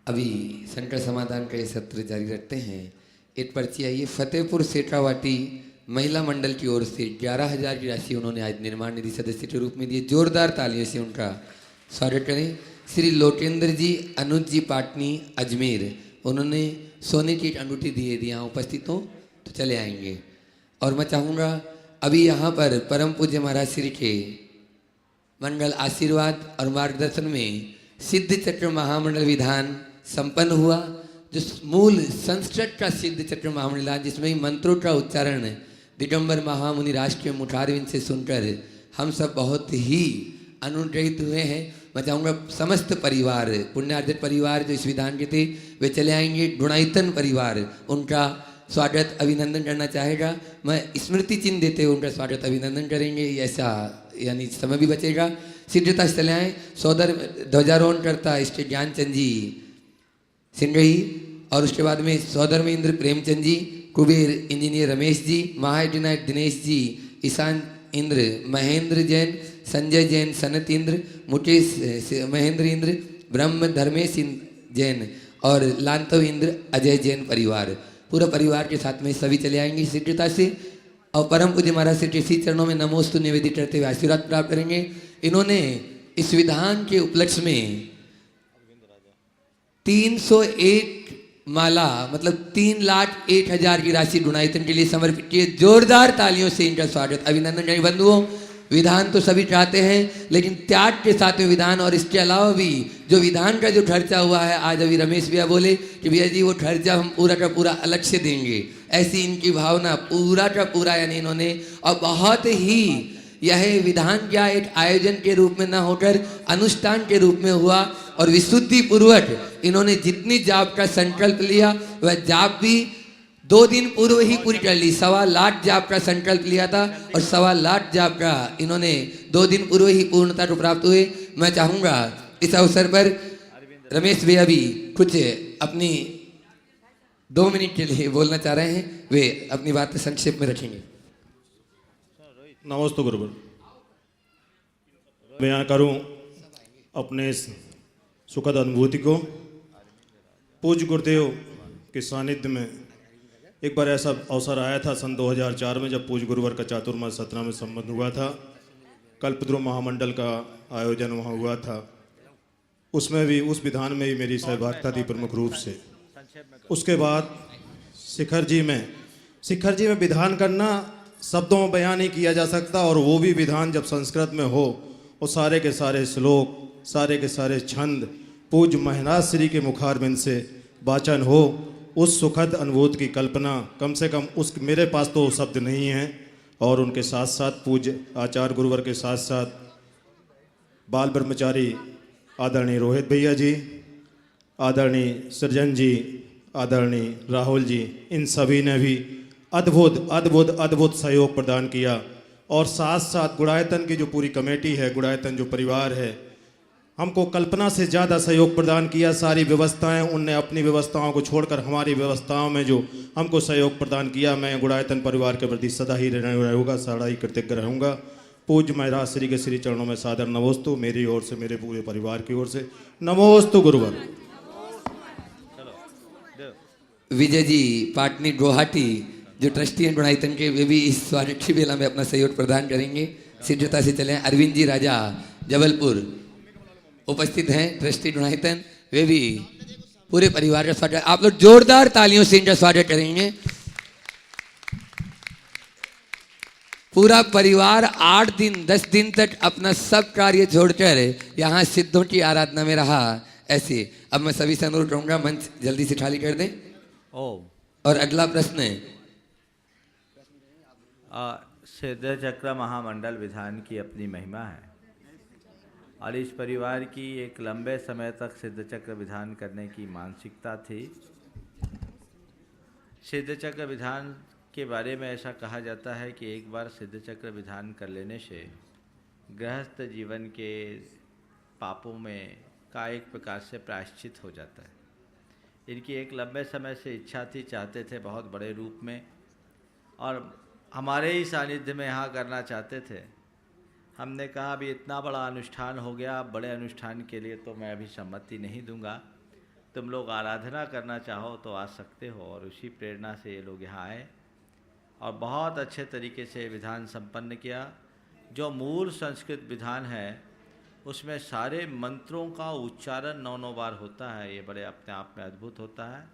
अभी संकट समाधान का ये सत्र जारी रखते हैं। एक पर्ची आई है फतेहपुर सेठावाटी महिला मंडल की ओर से 11,000 की राशि उन्होंने आज निर्माण निधि सदस्य के रूप में दी। जोरदार तालियों से उनका स्वागत करें। श्री लोकेंद्र जी, अनुज जी पाटनी अजमेर, उन्होंने सोने की एक अंगूठी दी है, यहाँ उपस्थित हो तो चले आएंगे। और मैं चाहूँगा अभी यहाँ पर परम पूज्य महाराज श्री के मंगल आशीर्वाद और मार्गदर्शन में सिद्ध चक्र महामंडल विधान संपन्न हुआ, जो मूल संस्कृत का सिद्ध चक्र महामंडल, जिसमें मंत्रों का उच्चारण दिगंबर महामुनि राष्ट्र के मुठारविंद से सुनकर हम सब बहुत ही अनुग्रहित हुए हैं। मैं चाहूँगा समस्त परिवार, पुण्यार्जित परिवार जो इस विधान के थे वे चले आएंगे। गुणायतन परिवार उनका स्वागत अभिनंदन करना चाहेगा। मैं स्मृति चिन्ह देते हुए उनका स्वागत अभिनंदन करेंगे, ऐसा यानी समय भी बचेगा। सिद्धता से चले आए। सौदर ध्वजारोहण करता स्टेट ज्ञानचंद जी सिंगही, और उसके बाद में सौदर में इंद्र प्रेमचंद जी, कुबेर इंजीनियर रमेश जी, महाविनायक दिनेश जी, ईशान इंद्र महेंद्र जैन, संजय जैन, सनत इंद्र, मुकेश महेंद्र इंद्र, ब्रह्म धर्मेश जैन और लांतव इंद्र, अजय जैन परिवार, पूरा परिवार के साथ में सभी चले आएंगे शीघ्रता से और परम पूज्य महाराज से श्री चरणों में नमोस्तु निवेदित करते हुए आशीर्वाद प्राप्त करेंगे। इन्होंने इस विधान के उपलक्ष्य में 301 माला मतलब 3,01,000 की राशि डोनाइसन के लिए समर्पित किए। जोरदार तालियों से इनका स्वागत। अभिनंदन बंधुओं, विधान तो सभी चाहते हैं लेकिन त्याग के साथ में विधान, और इसके अलावा भी जो विधान का जो खर्चा हुआ है, आज अभी रमेश भैया बोले कि भैया जी वो खर्चा हम पूरा का पूरा अलग से देंगे, ऐसी इनकी भावना पूरा का पूरा यानी इन्होंने, और बहुत ही यह विधान क्या एक आयोजन के रूप में न होकर अनुष्ठान के रूप में हुआ और विशुद्धि पूर्वक इन्होंने जितनी जाप का संकल्प लिया वह जाप भी 2 दिन पूर्व ही पूरी कर ली। 1.25 लाख जाप का संकल्प लिया था और 1.25 लाख जाप का इन्होंने 2 दिन पूर्व ही पूर्णता को प्राप्त हुए। मैं चाहूँगा इस अवसर पर रमेश भैया भी कुछ अपनी 2 मिनट के लिए बोलना चाह रहे हैं, वे अपनी बात संक्षेप में रखेंगे। नमस्ते गुरुवर, बयान करूं अपने इस सुखद अनुभूति को। पूज्य गुरुदेव के सानिध्य में एक बार ऐसा अवसर आया था सन 2004 में, जब पूज्य गुरुवर का चातुर्मास सतना में संबंध हुआ था। कल्पद्रुम महामंडल का आयोजन वहाँ हुआ था, उसमें भी उस विधान में भी मेरी सहभागिता थी प्रमुख रूप से। उसके बाद शिखर जी में विधान करना शब्दों में बयान नहीं किया जा सकता, और वो भी विधान जब संस्कृत में हो, वो सारे के सारे श्लोक, सारे के सारे छंद पूज्य महाराज श्री के मुखारबिंद से वाचन हो, उस सुखद अनुभूति की कल्पना कम से कम उस मेरे पास तो शब्द नहीं हैं। और उनके साथ साथ पूज्य आचार्य गुरुवर के साथ साथ बाल ब्रह्मचारी आदरणीय रोहित भैया जी, आदरणीय सृजन जी, आदरणीय राहुल जी, इन सभी ने भी अद्भुत सहयोग प्रदान किया। और साथ साथ गुड़ायतन की जो पूरी कमेटी है, गुड़ायतन जो परिवार है, हमको कल्पना से ज़्यादा सहयोग प्रदान किया। सारी व्यवस्थाएं उनने अपनी व्यवस्थाओं को छोड़कर हमारी व्यवस्थाओं में जो हमको सहयोग प्रदान किया, मैं गुड़ायतन परिवार के प्रति सदा ही रहूँगा, सदा ही कृतज्ञ रहूँगा। पूज्य महाराज श्री के श्री चरणों में सादर नमोस्तु, मेरी ओर से, मेरे पूरे परिवार की ओर से नमोस्तु गुरुवर। विजय जी पाटनी गुवाहाटी जो ट्रस्टी हैं गुणायतन के, वे भी इस स्वागत की बेला में अपना सहयोग प्रदान करेंगे। शीघ्रता से चलें। अरविंद जी राजा जबलपुर उपस्थित हैं, ट्रस्टी गुणायतन, वे भी पूरे परिवार का स्वागत। आप लोग जोरदार तालियों से इनका स्वागत करेंगे। पूरा परिवार 8 दिन 10 दिन तक अपना सब कार्य छोड़कर यहाँ सिद्धों की आराधना में रहा। ऐसे अब मैं सभी से अनुरोध करूँगा मंच जल्दी से खाली कर दें। और अगला प्रश्न है, सिद्ध चक्र महामंडल विधान की अपनी महिमा है और इस परिवार की एक लंबे समय तक सिद्ध चक्र विधान करने की मानसिकता थी। सिद्ध चक्र विधान के बारे में ऐसा कहा जाता है कि एक बार सिद्ध चक्र विधान कर लेने से गृहस्थ जीवन के पापों में का एक प्रकार से प्रायश्चित हो जाता है। इनकी एक लंबे समय से इच्छा थी, चाहते थे बहुत बड़े रूप में, और हमारे ही सानिध्य में यहाँ करना चाहते थे। हमने कहा अभी इतना बड़ा अनुष्ठान हो गया, बड़े अनुष्ठान के लिए तो मैं अभी सम्मति नहीं दूंगा, तुम लोग आराधना करना चाहो तो आ सकते हो। और उसी प्रेरणा से ये लोग यहाँ आए और बहुत अच्छे तरीके से विधान संपन्न किया। जो मूल संस्कृत विधान है उसमें सारे मंत्रों का उच्चारण 9 बार होता है। ये बड़े अपने आप में अद्भुत होता है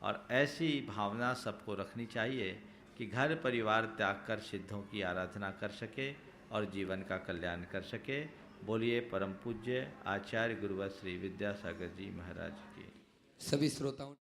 और ऐसी भावना सबको रखनी चाहिए कि घर परिवार त्याग कर सिद्धों की आराधना कर सके और जीवन का कल्याण कर सके। बोलिए परम पूज्य आचार्य गुरुवर श्री विद्यासागर जी महाराज की। सभी श्रोताओं